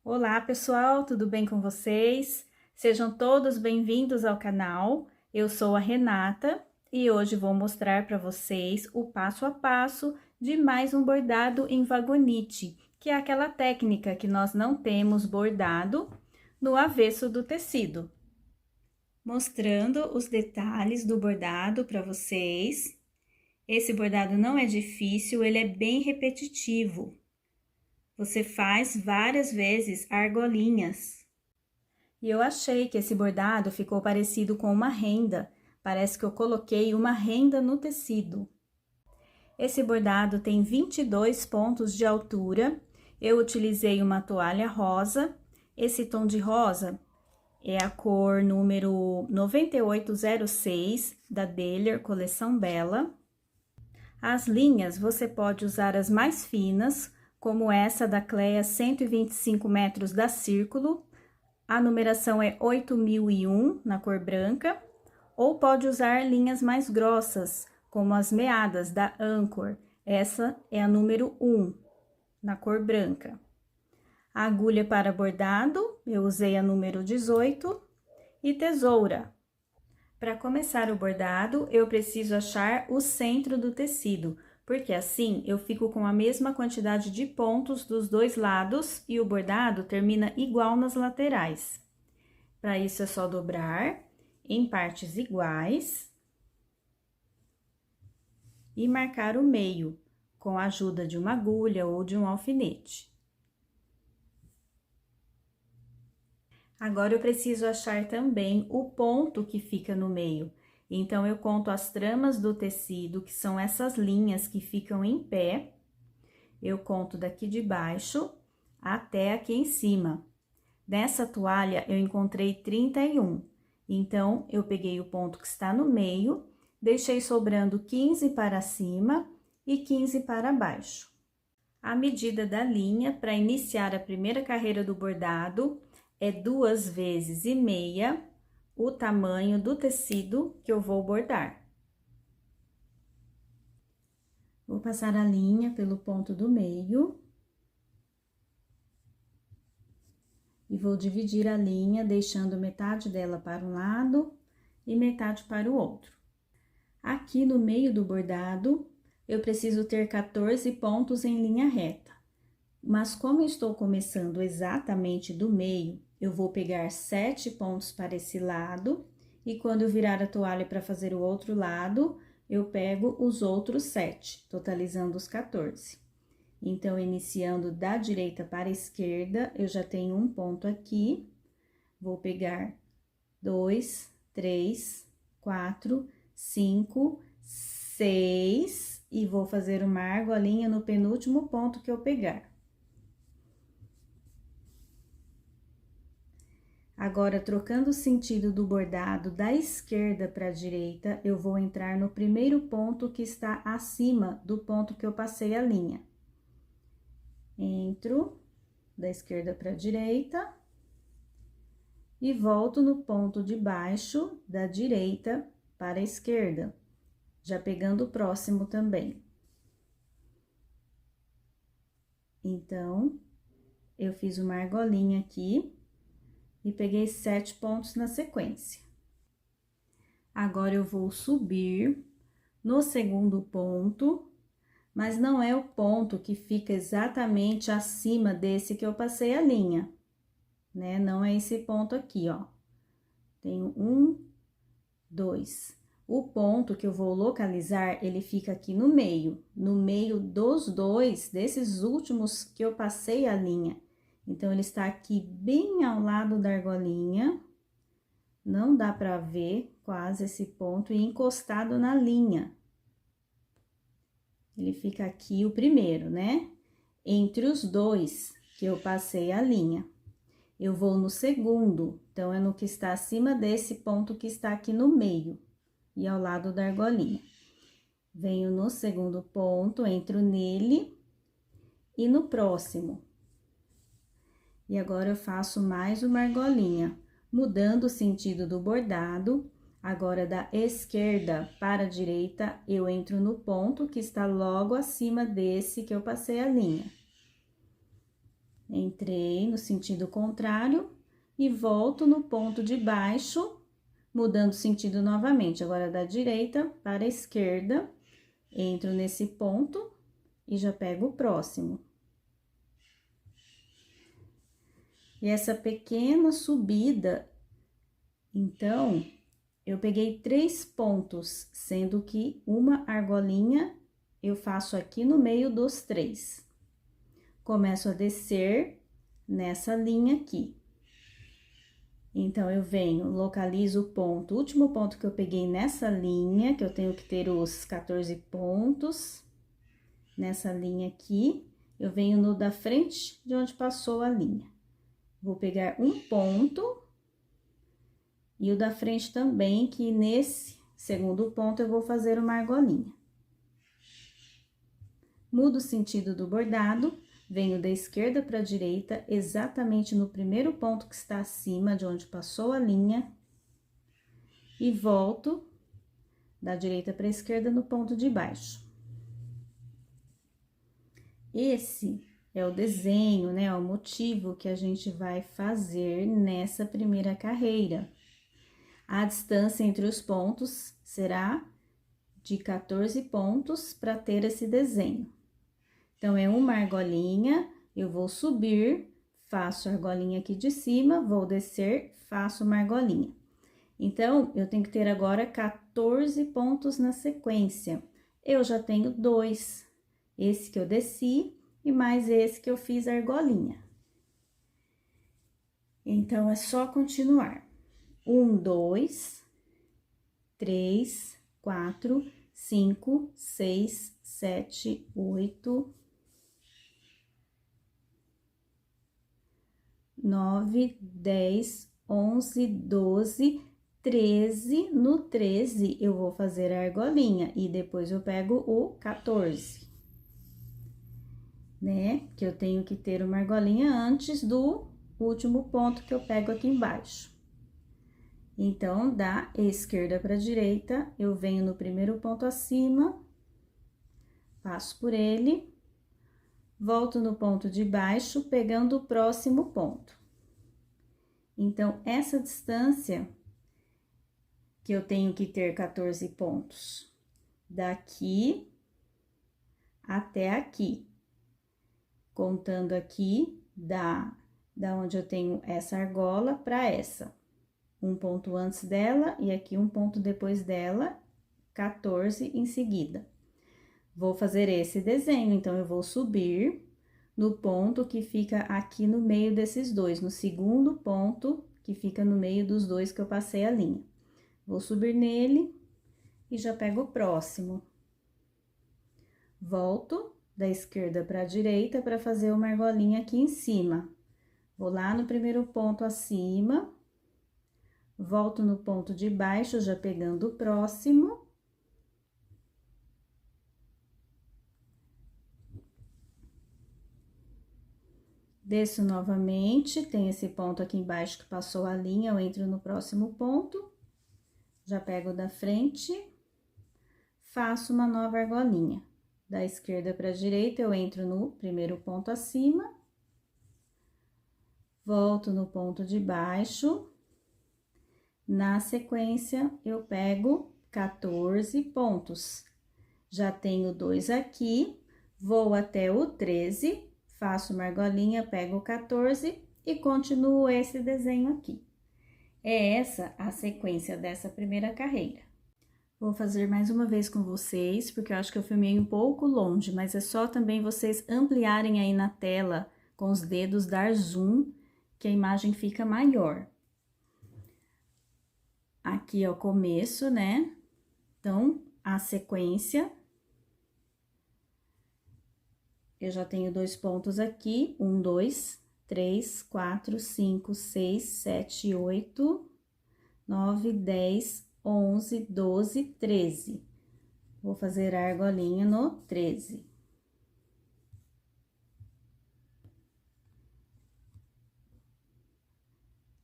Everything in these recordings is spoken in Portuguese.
Olá, pessoal, tudo bem com vocês? Sejam todos bem-vindos ao canal. Eu sou a Renata e hoje vou mostrar para vocês o passo a passo de mais um bordado em vagonite, que é aquela técnica que nós não temos bordado no avesso do tecido. Mostrando os detalhes do bordado para vocês. Esse bordado não é difícil, ele é bem repetitivo. Você faz várias vezes argolinhas. E eu achei que esse bordado ficou parecido com uma renda. Parece que eu coloquei uma renda no tecido. Esse bordado tem 22 pontos de altura. Eu utilizei uma toalha rosa. Esse tom de rosa é a cor número 9806 da Daler Coleção Bela. As linhas você pode usar as mais finas, como essa da Cleia 125 metros da Círculo. A numeração é 8001 na cor branca, ou pode usar linhas mais grossas, como as meadas da Anchor. Essa é a número 1 na cor branca. A agulha para bordado, eu usei a número 18 e tesoura. Para começar o bordado, eu preciso achar o centro do tecido, porque assim eu fico com a mesma quantidade de pontos dos dois lados e o bordado termina igual nas laterais. Para isso é só dobrar em partes iguais e marcar o meio com a ajuda de uma agulha ou de um alfinete. Agora eu preciso achar também o ponto que fica no meio. Então, eu conto as tramas do tecido, que são essas linhas que ficam em pé. Eu conto daqui de baixo até aqui em cima. Nessa toalha, eu encontrei 31. Então, eu peguei o ponto que está no meio, deixei sobrando 15 para cima e 15 para baixo. A medida da linha para iniciar a primeira carreira do bordado é 2 vezes e meia o tamanho do tecido que eu vou bordar. Vou passar a linha pelo ponto do meio. E vou dividir a linha, deixando metade dela para um lado e metade para o outro. Aqui no meio do bordado, eu preciso ter 14 pontos em linha reta. Mas como eu estou começando exatamente do meio, eu vou pegar 7 pontos para esse lado, e quando eu virar a toalha para fazer o outro lado, eu pego os outros 7, totalizando os 14. Então, iniciando da direita para a esquerda, eu já tenho um ponto aqui, vou pegar 2, 3, 4, 5, 6, e vou fazer uma argolinha no penúltimo ponto que eu pegar. Agora, trocando o sentido do bordado da esquerda para a direita, eu vou entrar no primeiro ponto que está acima do ponto que eu passei a linha. Entro da esquerda para a direita e volto no ponto de baixo da direita para a esquerda, já pegando o próximo também. Então, eu fiz uma argolinha aqui e peguei 7 pontos na sequência. Agora, eu vou subir no segundo ponto, mas não é o ponto que fica exatamente acima desse que eu passei a linha, né? Não é esse ponto aqui, ó. Tenho 1, 2. O ponto que eu vou localizar, ele fica aqui no meio dos dois, desses últimos que eu passei a linha. Então, ele está aqui bem ao lado da argolinha, não dá pra ver quase esse ponto, e encostado na linha. Ele fica aqui o primeiro, né? Entre os dois que eu passei a linha. Eu vou no segundo, então, é no que está acima desse ponto que está aqui no meio e ao lado da argolinha. Venho no segundo ponto, entro nele e no próximo. E agora, eu faço mais uma argolinha, mudando o sentido do bordado. Agora, da esquerda para a direita, eu entro no ponto que está logo acima desse que eu passei a linha. Entrei no sentido contrário e volto no ponto de baixo, mudando o sentido novamente. Agora, da direita para a esquerda, entro nesse ponto e já pego o próximo. E essa pequena subida, então, eu peguei 3 pontos, sendo que uma argolinha eu faço aqui no meio dos 3. Começo a descer nessa linha aqui. Então, eu venho, localizo o ponto, o último ponto que eu peguei nessa linha, que eu tenho que ter os 14 pontos, nessa linha aqui, eu venho no da frente de onde passou a linha. Vou pegar um ponto e o da frente também, que nesse segundo ponto eu vou fazer uma argolinha. Mudo o sentido do bordado, venho da esquerda para a direita, exatamente no primeiro ponto que está acima de onde passou a linha, e volto da direita para a esquerda no ponto de baixo. Esse é o desenho, né, o motivo que a gente vai fazer nessa primeira carreira. A distância entre os pontos será de 14 pontos para ter esse desenho. Então, é uma argolinha, eu vou subir, faço a argolinha aqui de cima, vou descer, faço uma argolinha. Então, eu tenho que ter agora 14 pontos na sequência. Eu já tenho 2, esse que eu desci e mais esse que eu fiz a argolinha. Então, é só continuar. 1, 2, 3, 4, 5, 6, 7, 8, 9, 10, 11, 12, 13. No 13, eu vou fazer a argolinha e depois eu pego o 14. Né? Que eu tenho que ter uma argolinha antes do último ponto que eu pego aqui embaixo. Então, da esquerda para a direita, eu venho no primeiro ponto acima, passo por ele, volto no ponto de baixo, pegando o próximo ponto. Então, essa distância que eu tenho que ter 14 pontos, daqui até aqui. Contando aqui da onde eu tenho essa argola para essa. Um ponto antes dela e aqui um ponto depois dela, 14 em seguida. Vou fazer esse desenho, então, eu vou subir no ponto que fica aqui no meio desses dois, no segundo ponto que fica no meio dos dois que eu passei a linha. Vou subir nele e já pego o próximo. Volto da esquerda para a direita para fazer uma argolinha aqui em cima. Vou lá no primeiro ponto acima, volto no ponto de baixo, já pegando o próximo. Desço novamente, tem esse ponto aqui embaixo que passou a linha, eu entro no próximo ponto, já pego da frente, faço uma nova argolinha. Da esquerda para a direita, eu entro no primeiro ponto acima, volto no ponto de baixo, na sequência, eu pego 14 pontos. Já tenho 2 aqui, vou até o 13, faço uma argolinha, pego o 14 e continuo esse desenho aqui. É essa a sequência dessa primeira carreira. Vou fazer mais uma vez com vocês, porque eu acho que eu filmei um pouco longe, mas é só também vocês ampliarem aí na tela com os dedos, dar zoom, que a imagem fica maior. Aqui é o começo, né? Então, a sequência. Eu já tenho 2 pontos aqui, 1, 2, 3, 4, 5, 6, 7, 8, 9, 10, 11, 12, 13. Vou fazer a argolinha no 13.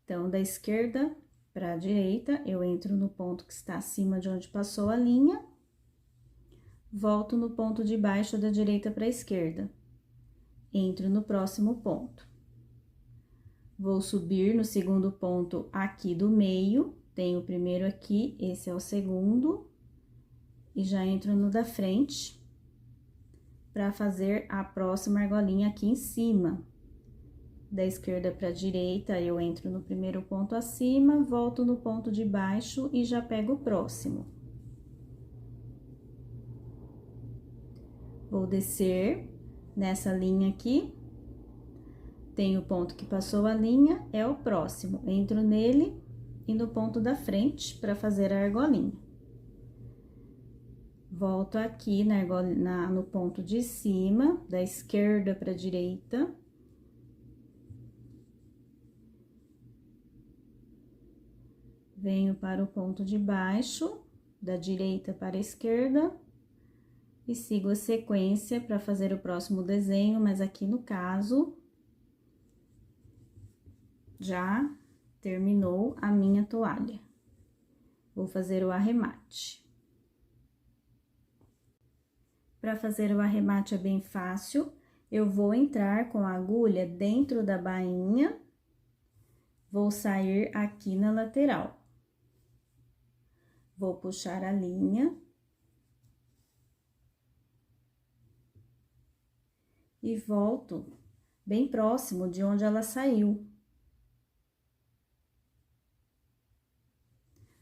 Então, da esquerda para a direita, eu entro no ponto que está acima de onde passou a linha, volto no ponto de baixo da direita para a esquerda, entro no próximo ponto. Vou subir no segundo ponto aqui do meio, tenho o primeiro aqui, esse é o segundo, e já entro no da frente, para fazer a próxima argolinha aqui em cima. Da esquerda para a direita, eu entro no primeiro ponto acima, volto no ponto de baixo e já pego o próximo. Vou descer nessa linha aqui, tem o ponto que passou a linha, é o próximo. Entro nele e no ponto da frente para fazer a argolinha. Volto aqui no ponto de cima, da esquerda para a direita. Venho para o ponto de baixo, da direita para a esquerda. E sigo a sequência para fazer o próximo desenho, mas aqui no caso, já terminou a minha toalha. Vou fazer o arremate. Para fazer o arremate é bem fácil, eu vou entrar com a agulha dentro da bainha, vou sair aqui na lateral. Vou puxar a linha. E volto bem próximo de onde ela saiu.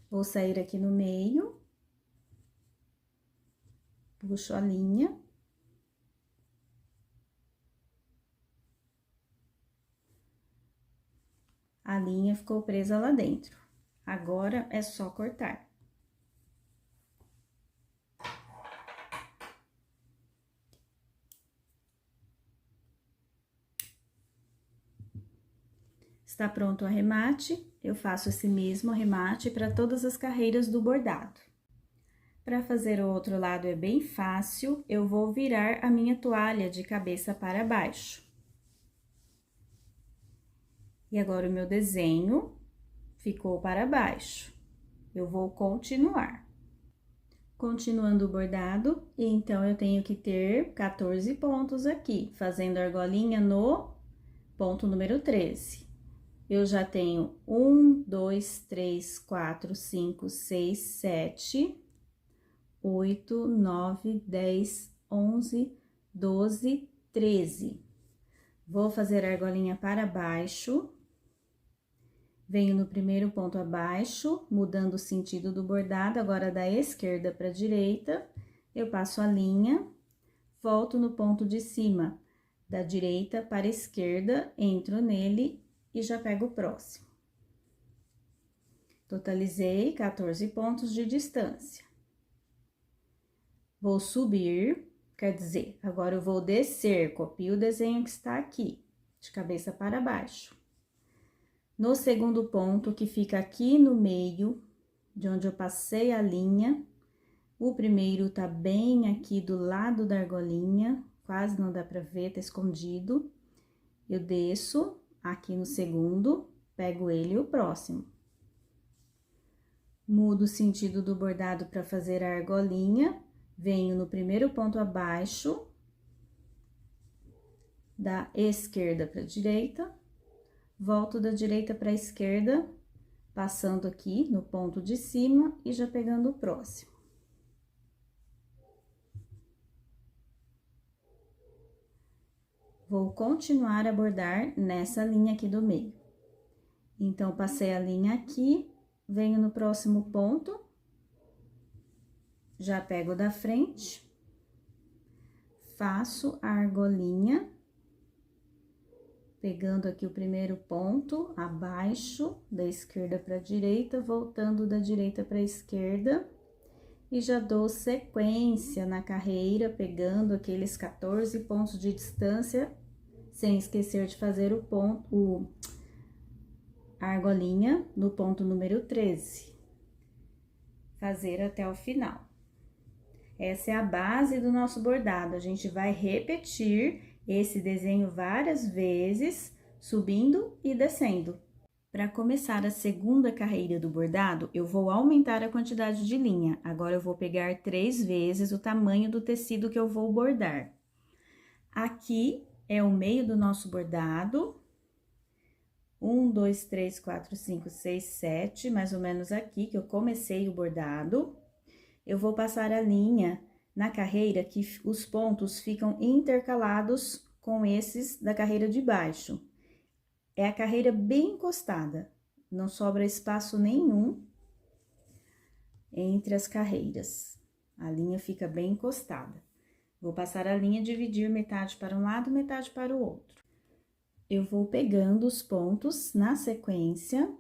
Vou sair aqui no meio, puxo a linha. A linha ficou presa lá dentro. Agora, é só cortar. Está pronto o arremate, eu faço esse mesmo arremate para todas as carreiras do bordado. Para fazer o outro lado é bem fácil, eu vou virar a minha toalha de cabeça para baixo. E agora o meu desenho ficou para baixo. Eu vou continuar. Continuando o bordado, e então eu tenho que ter 14 pontos aqui, fazendo a argolinha no ponto número 13. Eu já tenho 1, 2, 3, 4, 5, 6, 7, 8, 9, 10, 11, 12, 13. Vou fazer a argolinha para baixo. Venho no primeiro ponto abaixo, mudando o sentido do bordado, agora da esquerda para a direita. Eu passo a linha, volto no ponto de cima, da direita para a esquerda, entro nele e já pego o próximo. Totalizei 14 pontos de distância. Vou subir, quer dizer, agora eu vou descer, copio o desenho que está aqui, de cabeça para baixo. No segundo ponto, que fica aqui no meio, de onde eu passei a linha, o primeiro tá bem aqui do lado da argolinha, quase não dá pra ver, tá escondido. Eu desço aqui no segundo, pego ele e o próximo. Mudo o sentido do bordado para fazer a argolinha, venho no primeiro ponto abaixo, da esquerda para a direita, volto da direita para a esquerda, passando aqui no ponto de cima e já pegando o próximo. Vou continuar a bordar nessa linha aqui do meio. Então, passei a linha aqui, venho no próximo ponto, já pego da frente, faço a argolinha, pegando aqui o primeiro ponto, abaixo, da esquerda para a direita, voltando da direita para a esquerda, e já dou sequência na carreira, pegando aqueles 14 pontos de distância, sem esquecer de fazer a argolinha no ponto número 13. Fazer até o final. Essa é a base do nosso bordado, a gente vai repetir esse desenho várias vezes, subindo e descendo. Para começar a segunda carreira do bordado, eu vou aumentar a quantidade de linha. Agora, eu vou pegar 3 vezes o tamanho do tecido que eu vou bordar. Aqui é o meio do nosso bordado, 1 1, 2, 3, 4, 5, 6, 7, mais ou menos aqui que eu comecei o bordado. Eu vou passar a linha na carreira que os pontos ficam intercalados com esses da carreira de baixo. É a carreira bem encostada, não sobra espaço nenhum entre as carreiras. A linha fica bem encostada. Vou passar a linha e dividir metade para um lado, metade para o outro. Eu vou pegando os pontos na sequência,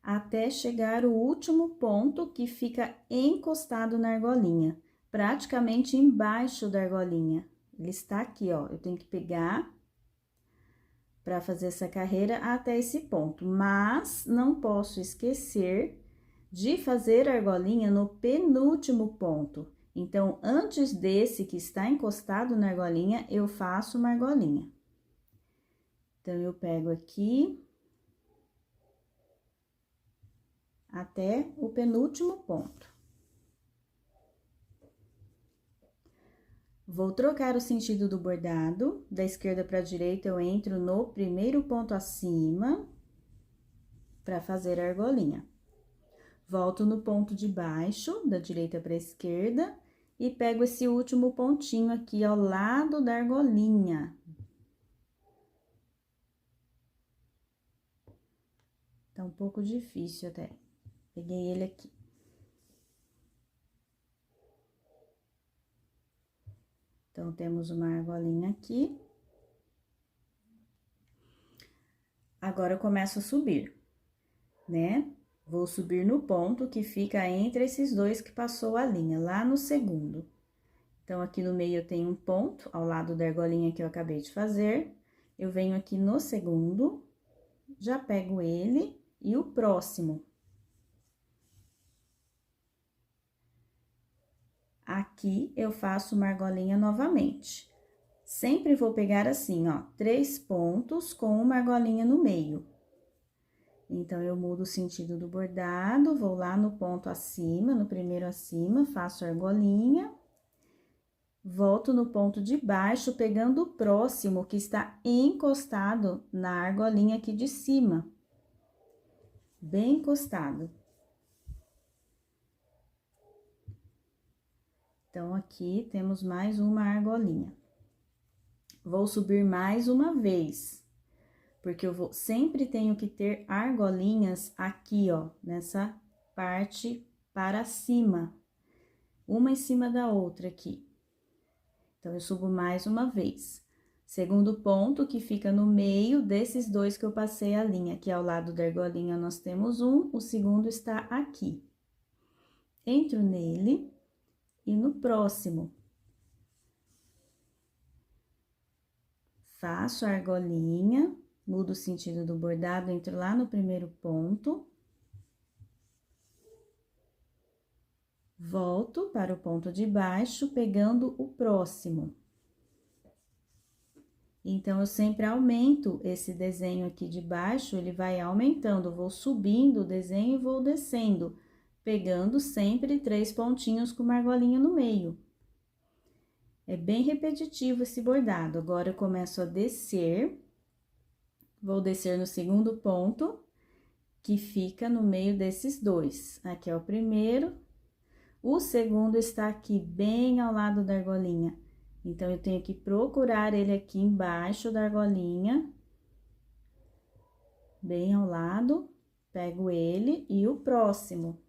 até chegar o último ponto que fica encostado na argolinha, praticamente embaixo da argolinha. Ele está aqui, ó, eu tenho que pegar para fazer essa carreira até esse ponto, mas não posso esquecer de fazer a argolinha no penúltimo ponto. Então, antes desse que está encostado na argolinha, eu faço uma argolinha. Então, eu pego aqui até o penúltimo ponto. Vou trocar o sentido do bordado, da esquerda para a direita, eu entro no primeiro ponto acima para fazer a argolinha. Volto no ponto de baixo, da direita para a esquerda, e pego esse último pontinho aqui ao lado da argolinha. Tá um pouco difícil até. Peguei ele aqui. Então, temos uma argolinha aqui. Agora, eu começo a subir, né? Vou subir no ponto que fica entre esses dois que passou a linha, lá no segundo. Então, aqui no meio eu tenho um ponto, ao lado da argolinha que eu acabei de fazer. Eu venho aqui no segundo, já pego ele e o próximo. Aqui, eu faço uma argolinha novamente. Sempre vou pegar assim, ó, 3 pontos com uma argolinha no meio. Então, eu mudo o sentido do bordado, vou lá no ponto acima, no primeiro acima, faço a argolinha. Volto no ponto de baixo, pegando o próximo, que está encostado na argolinha aqui de cima. Bem encostado. Então, aqui temos mais uma argolinha. Vou subir mais uma vez. Porque eu sempre tenho que ter argolinhas aqui, ó, nessa parte para cima. Uma em cima da outra aqui. Então, eu subo mais uma vez. Segundo ponto, que fica no meio desses dois que eu passei a linha. Aqui ao lado da argolinha nós temos um, o segundo está aqui. Entro nele e no próximo. Faço a argolinha. Mudo o sentido do bordado, entro lá no primeiro ponto. Volto para o ponto de baixo, pegando o próximo. Então, eu sempre aumento esse desenho aqui de baixo, ele vai aumentando, vou subindo o desenho e vou descendo, pegando sempre 3 pontinhos com uma argolinha no meio. É bem repetitivo esse bordado. Agora, eu começo a descer. Vou descer no segundo ponto, que fica no meio desses dois. Aqui é o primeiro, o segundo está aqui bem ao lado da argolinha. Então, eu tenho que procurar ele aqui embaixo da argolinha, bem ao lado, pego ele e o próximo.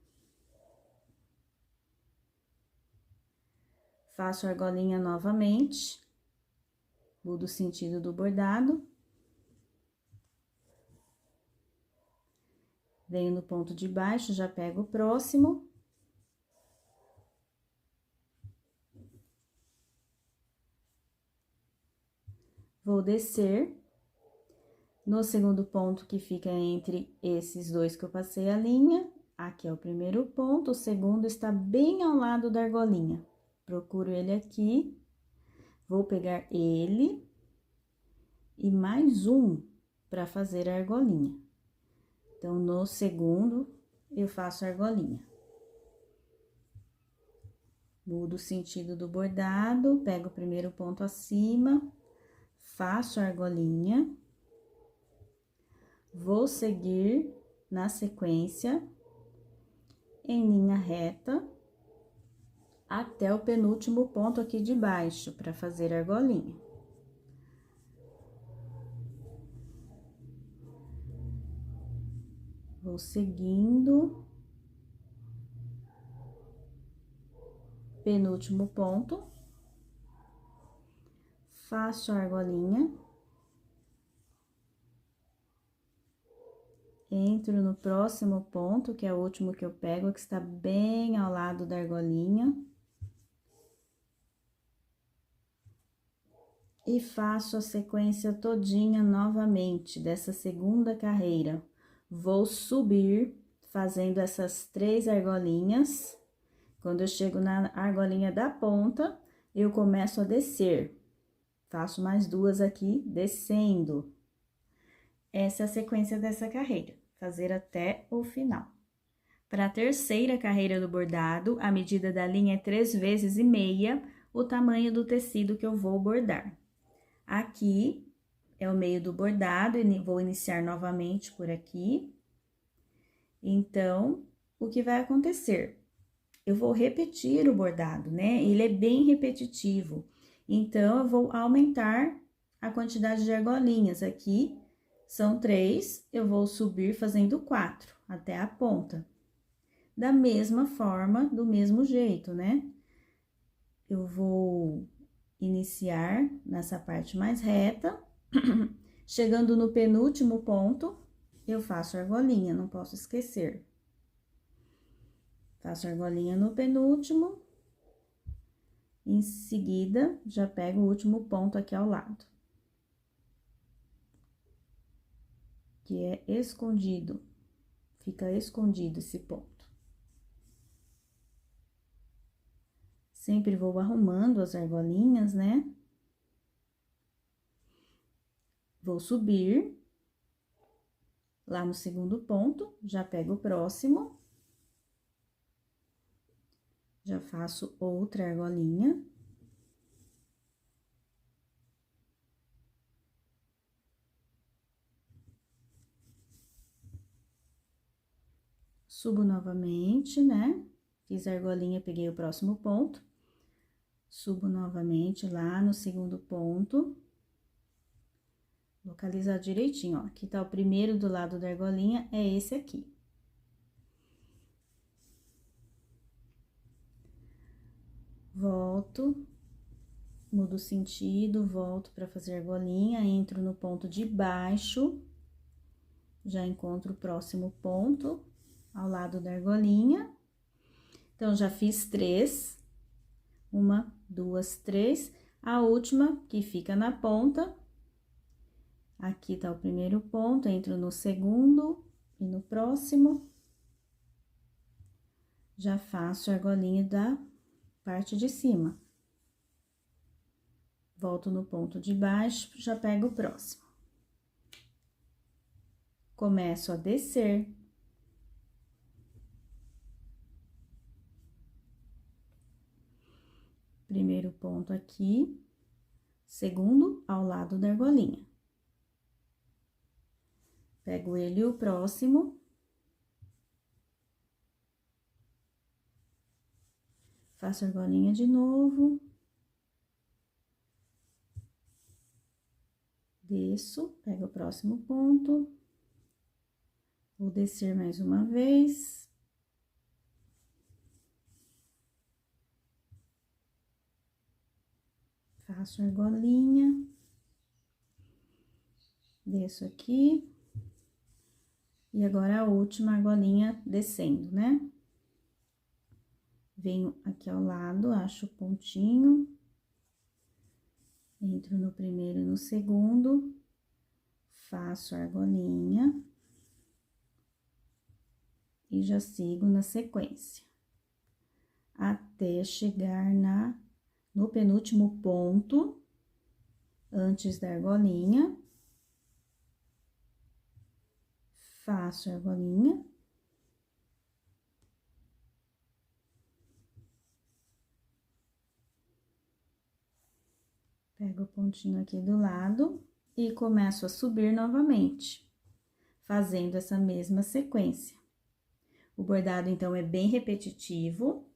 Faço a argolinha novamente, mudo o sentido do bordado. Venho no ponto de baixo, já pego o próximo. Vou descer no segundo ponto que fica entre esses dois que eu passei a linha. Aqui é o primeiro ponto, o segundo está bem ao lado da argolinha. Procuro ele aqui, vou pegar ele e mais um para fazer a argolinha. Então, no segundo, eu faço a argolinha. Mudo o sentido do bordado, pego o primeiro ponto acima, faço a argolinha. Vou seguir na sequência em linha reta até o penúltimo ponto aqui de baixo para fazer a argolinha. Vou seguindo, penúltimo ponto, faço a argolinha, entro no próximo ponto, que é o último que eu pego, que está bem ao lado da argolinha. E faço a sequência todinha novamente dessa segunda carreira. Vou subir fazendo essas 3 argolinhas. Quando eu chego na argolinha da ponta, eu começo a descer. Faço mais 2 aqui, descendo. Essa é a sequência dessa carreira, fazer até o final. Para a terceira carreira do bordado, a medida da linha é 3 vezes e meia o tamanho do tecido que eu vou bordar. Aqui é o meio do bordado, e vou iniciar novamente por aqui. Então, o que vai acontecer? Eu vou repetir o bordado, né? Ele é bem repetitivo. Então, eu vou aumentar a quantidade de argolinhas. Aqui são 3, eu vou subir fazendo 4 até a ponta. Da mesma forma, do mesmo jeito, né? Eu vou iniciar nessa parte mais reta, chegando no penúltimo ponto, eu faço argolinha, não posso esquecer. Faço argolinha no penúltimo, em seguida, já pego o último ponto aqui ao lado. Que é escondido, fica escondido esse ponto. Sempre vou arrumando as argolinhas, né? Vou subir, lá no segundo ponto, já pego o próximo. Já faço outra argolinha. Subo novamente, né? Fiz a argolinha, peguei o próximo ponto. Subo novamente lá no segundo ponto. Localizar direitinho, ó. Aqui tá o primeiro do lado da argolinha, é esse aqui. Volto, mudo o sentido, volto pra fazer argolinha, entro no ponto de baixo, já encontro o próximo ponto ao lado da argolinha. Então, já fiz 3, 1, 2, 3. A última, que fica na ponta, aqui tá o primeiro ponto, entro no segundo e no próximo. Já faço a argolinha da parte de cima. Volto no ponto de baixo, já pego o próximo. Começo a descer. Primeiro ponto aqui, segundo ao lado da argolinha. Pego ele e o próximo. Faço argolinha de novo. Desço, pego o próximo ponto. Vou descer mais uma vez. Faço argolinha. Desço aqui. E agora a última argolinha descendo, né? Venho aqui ao lado, acho o pontinho. Entro no primeiro e no segundo. Faço a argolinha. E já sigo na sequência. Até chegar no penúltimo ponto, antes da argolinha. Faço a argolinha. Pego o pontinho aqui do lado e começo a subir novamente. fazendo essa mesma sequência. O bordado, então, é bem repetitivo.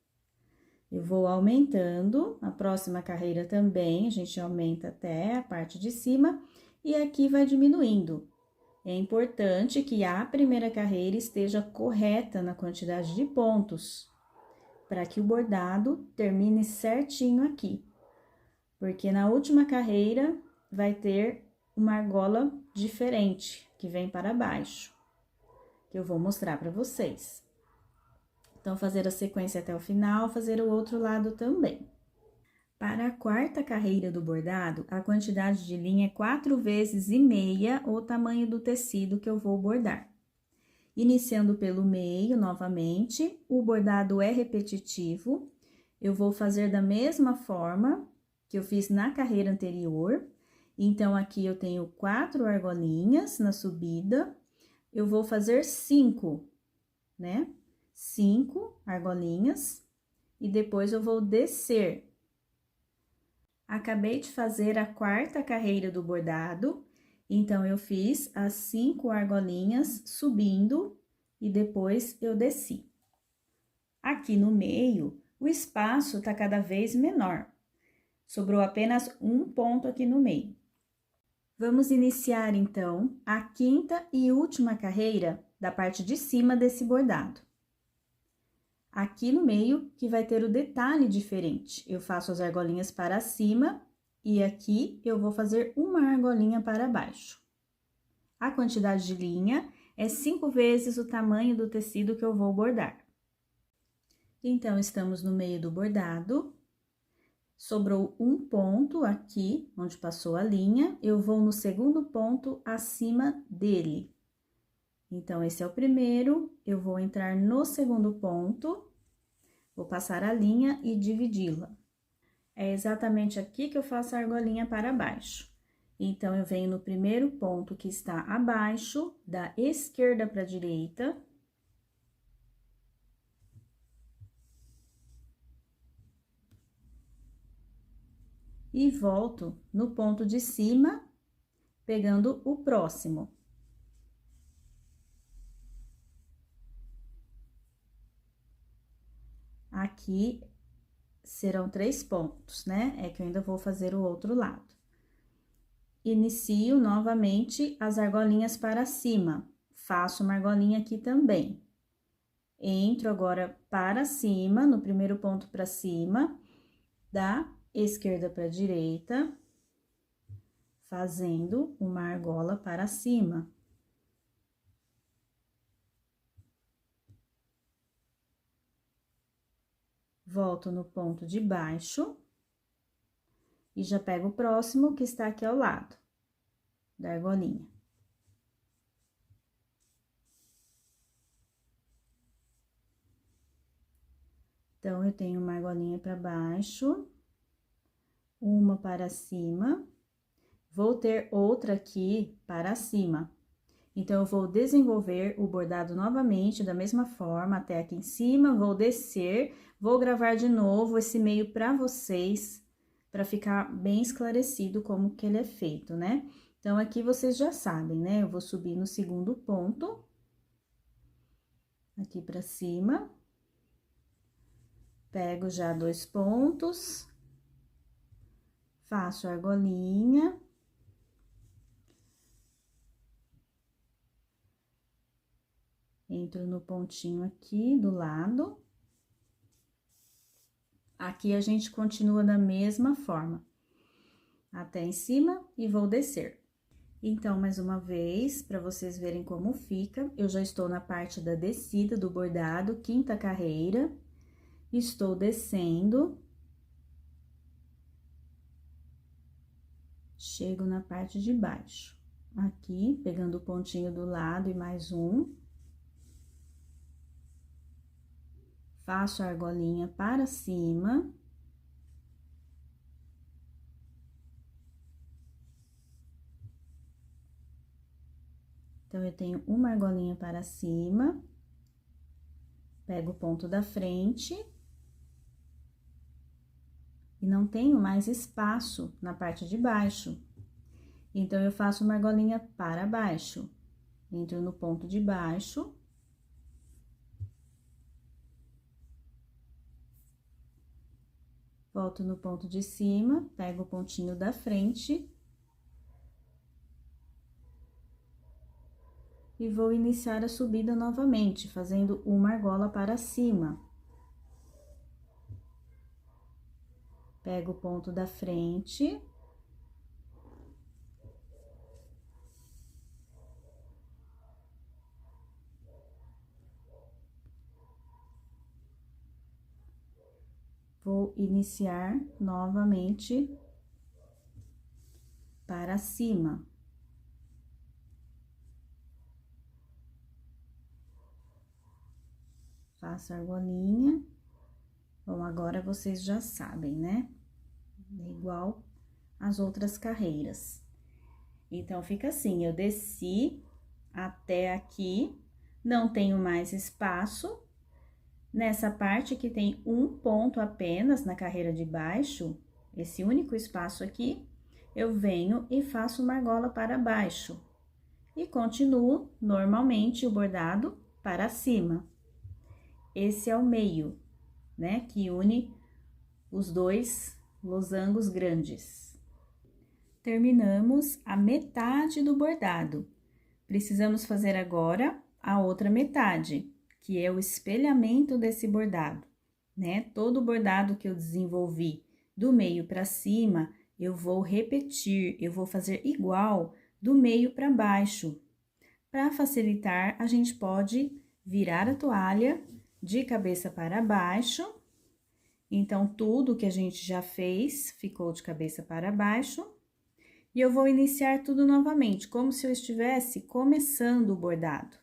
Eu vou aumentando, a próxima carreira também, a gente aumenta até a parte de cima, e aqui vai diminuindo. É importante que a primeira carreira esteja correta na quantidade de pontos, para que o bordado termine certinho aqui. Porque na última carreira vai ter uma argola diferente, que vem para baixo, que eu vou mostrar para vocês. Então, fazer a sequência até o final, fazer o outro lado também. Para a quarta carreira do bordado, a quantidade de linha é 4 vezes e meia o tamanho do tecido que eu vou bordar. Iniciando pelo meio, novamente, o bordado é repetitivo. Eu vou fazer da mesma forma que eu fiz na carreira anterior. Então, aqui eu tenho 4 argolinhas na subida. Eu vou fazer 5, né? 5 argolinhas. E depois eu vou descer. Acabei de fazer a quarta carreira do bordado, então, eu fiz as 5 argolinhas subindo e depois eu desci. Aqui no meio, o espaço tá cada vez menor. Sobrou apenas um ponto aqui no meio. Vamos iniciar, então, a quinta e última carreira da parte de cima desse bordado. Aqui no meio, que vai ter o detalhe diferente. Eu faço as argolinhas para cima e aqui eu vou fazer uma argolinha para baixo. A quantidade de linha é 5 vezes o tamanho do tecido que eu vou bordar. Então, estamos no meio do bordado. Sobrou um ponto aqui, onde passou a linha, eu vou no segundo ponto acima dele. Então, esse é o primeiro, eu vou entrar no segundo ponto, vou passar a linha e dividi-la. É exatamente aqui que eu faço a argolinha para baixo. Então, eu venho no primeiro ponto que está abaixo, da esquerda para a direita. E volto no ponto de cima, pegando o próximo. Aqui serão 3 pontos, né? É que eu ainda vou fazer o outro lado. Inicio novamente as argolinhas para cima. Faço uma argolinha aqui também. Entro agora para cima, no primeiro ponto para cima, da esquerda para a direita, fazendo uma argola para cima. Volto no ponto de baixo e já pego o próximo que está aqui ao lado da argolinha. Então, eu tenho uma argolinha para baixo, uma para cima, vou ter outra aqui para cima. Então, eu vou desenvolver o bordado novamente, da mesma forma, até aqui em cima, vou descer, vou gravar de novo esse meio para vocês, para ficar bem esclarecido como que ele é feito, né? Então, aqui vocês já sabem, né? Eu vou subir no segundo ponto, aqui para cima, pego já 2 pontos, faço a argolinha. Entro no pontinho aqui do lado. Aqui a gente continua da mesma forma, até em cima e vou descer. Então, mais uma vez, para vocês verem como fica, eu já estou na parte da descida do bordado, quinta carreira, estou descendo. Chego na parte de baixo, aqui, pegando o pontinho do lado e mais um. Faço a argolinha para cima. Então, eu tenho uma argolinha para cima. Pego o ponto da frente. E não tenho mais espaço na parte de baixo. Então, eu faço uma argolinha para baixo. Entro no ponto de baixo. Volto no ponto de cima, pego o pontinho da frente. E vou iniciar a subida novamente, fazendo uma argola para cima. Pego o ponto da frente. Vou iniciar novamente para cima. Faço a argolinha. Bom, agora vocês já sabem, né? É igual as outras carreiras. Então, fica assim, eu desci até aqui, não tenho mais espaço. Nessa parte que tem um ponto apenas na carreira de baixo, esse único espaço aqui, eu venho e faço uma argola para baixo. E continuo normalmente o bordado para cima. Esse é o meio, né, que une os dois losangos grandes. Terminamos a metade do bordado. Precisamos fazer agora a outra metade, que é o espelhamento desse bordado, né? Todo bordado que eu desenvolvi do meio para cima, eu vou repetir, eu vou fazer igual do meio para baixo. Para facilitar, a gente pode virar a toalha de cabeça para baixo. Então, tudo que a gente já fez ficou de cabeça para baixo. E eu vou iniciar tudo novamente, como se eu estivesse começando o bordado.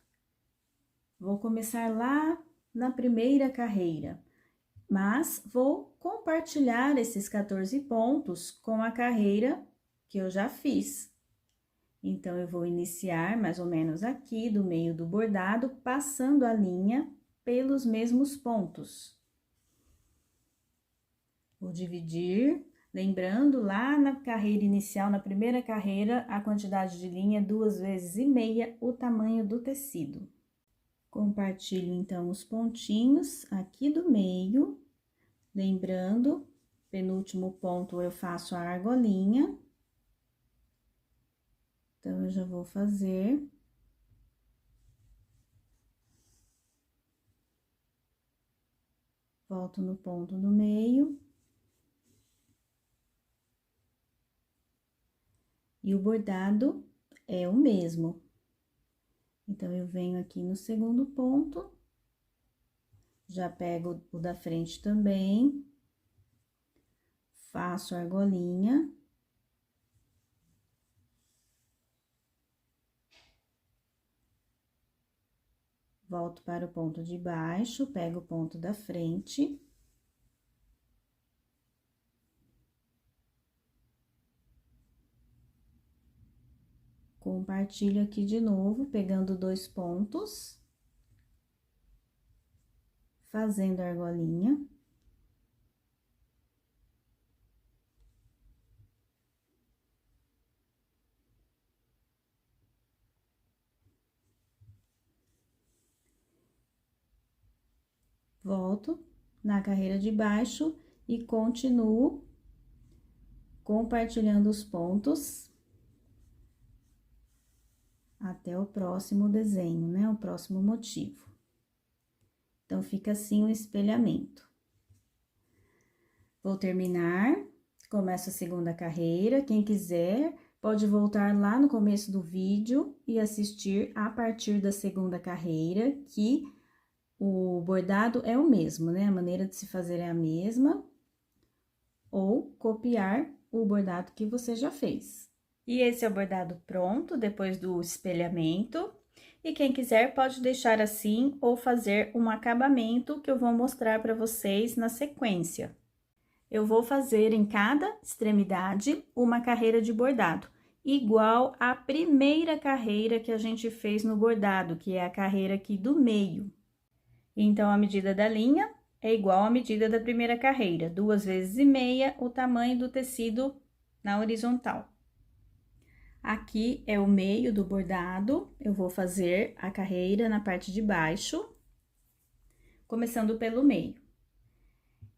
Vou começar lá na primeira carreira, mas vou compartilhar esses 14 pontos com a carreira que eu já fiz. Então, eu vou iniciar mais ou menos aqui do meio do bordado, passando a linha pelos mesmos pontos. Vou dividir, lembrando lá na carreira inicial, na primeira carreira, a quantidade de linha é 2,5 vezes o tamanho do tecido. Compartilho, então, os pontinhos aqui do meio, lembrando, penúltimo ponto eu faço a argolinha. Então, eu já vou fazer. Volto no ponto do meio. E o bordado é o mesmo. Então, eu venho aqui no segundo ponto, já pego o da frente também, faço a argolinha. Volto para o ponto de baixo, pego o ponto da frente. Compartilho aqui de novo, pegando 2 pontos, fazendo a argolinha. Volto na carreira de baixo e continuo compartilhando os pontos até o próximo desenho, né? O próximo motivo. Então, fica assim o espelhamento. Vou terminar, começo a segunda carreira. Quem quiser, pode voltar lá no começo do vídeo e assistir a partir da segunda carreira, que o bordado é o mesmo, né? A maneira de se fazer é a mesma, ou copiar o bordado que você já fez. E esse é o bordado pronto, depois do espelhamento. E quem quiser pode deixar assim ou fazer um acabamento que eu vou mostrar para vocês na sequência. Eu vou fazer em cada extremidade uma carreira de bordado, igual à primeira carreira que a gente fez no bordado, que é a carreira aqui do meio. Então, a medida da linha é igual à medida da primeira carreira, 2,5 vezes o tamanho do tecido na horizontal. Aqui é o meio do bordado, eu vou fazer a carreira na parte de baixo, começando pelo meio.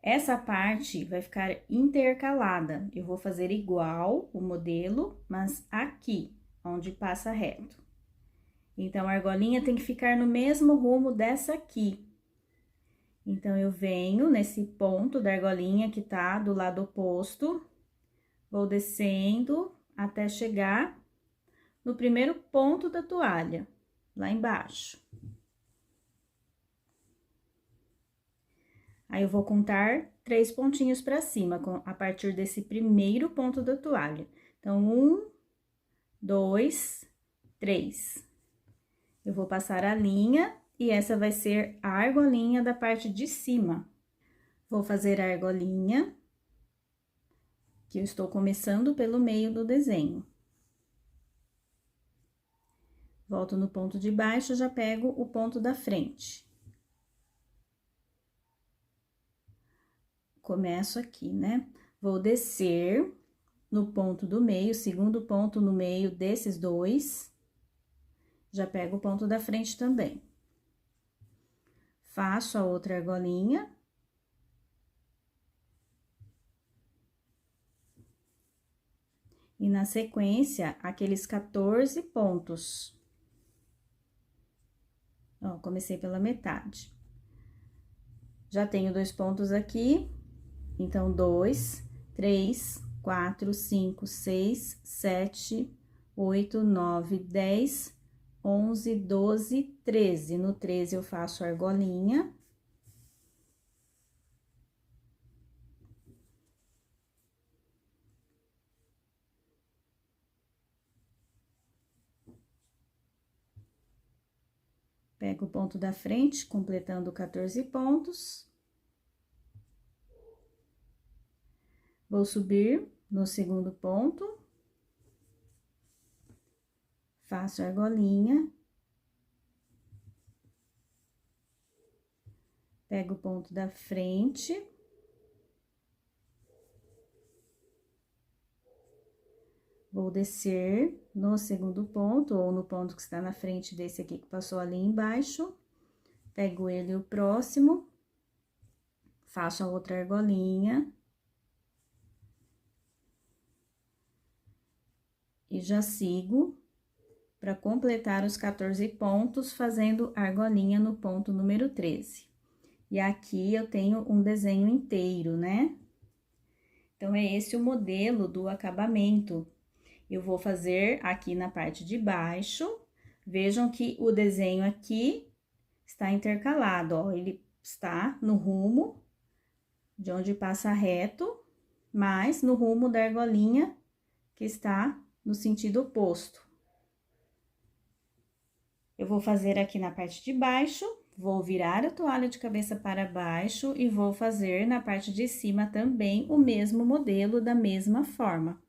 Essa parte vai ficar intercalada, eu vou fazer igual o modelo, mas aqui, onde passa reto. Então, a argolinha tem que ficar no mesmo rumo dessa aqui. Então, eu venho nesse ponto da argolinha que tá do lado oposto, vou descendo até chegar no primeiro ponto da toalha, lá embaixo. Aí, eu vou contar 3 pontinhos pra cima, a partir desse primeiro ponto da toalha. Então, 1, 2, 3. Eu vou passar a linha e essa vai ser a argolinha da parte de cima. Vou fazer a argolinha, que eu estou começando pelo meio do desenho. Volto no ponto de baixo, já pego o ponto da frente. Começo aqui, né? Vou descer no ponto do meio, segundo ponto no meio desses dois. Já pego o ponto da frente também. Faço a outra argolinha. E na sequência, aqueles 14 pontos. Ó, comecei pela metade. Já tenho 2 pontos aqui, então, 2, 3, 4, 5, 6, 7, 8, 9, 10, 11, 12, 13. No 13, eu faço a argolinha. Pego o ponto da frente, completando 14 pontos. Vou subir no segundo ponto. Faço a argolinha. Pego o ponto da frente. Vou descer no segundo ponto, ou no ponto que está na frente desse aqui que passou ali embaixo. Pego ele o próximo. Faço a outra argolinha. E já sigo para completar os 14 pontos, fazendo argolinha no ponto número 13. E aqui eu tenho um desenho inteiro, né? Então, é esse o modelo do acabamento. Eu vou fazer aqui na parte de baixo. Vejam que o desenho aqui está intercalado, ó. Ele está no rumo de onde passa reto, mas no rumo da argolinha que está no sentido oposto. Eu vou fazer aqui na parte de baixo, vou virar a toalha de cabeça para baixo e vou fazer na parte de cima também o mesmo modelo, da mesma forma.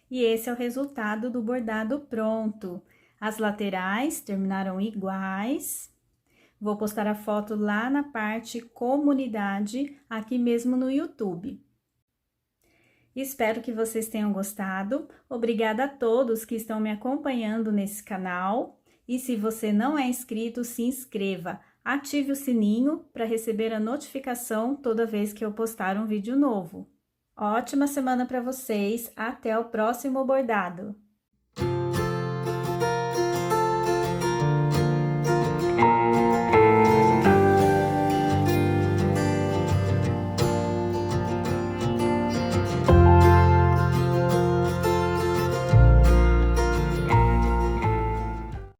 E esse é o resultado do bordado pronto. As laterais terminaram iguais. Vou postar a foto lá na parte comunidade, aqui mesmo no YouTube. Espero que vocês tenham gostado. Obrigada a todos que estão me acompanhando nesse canal. E se você não é inscrito, se inscreva. Ative o sininho para receber a notificação toda vez que eu postar um vídeo novo. Ótima semana para vocês, até o próximo bordado!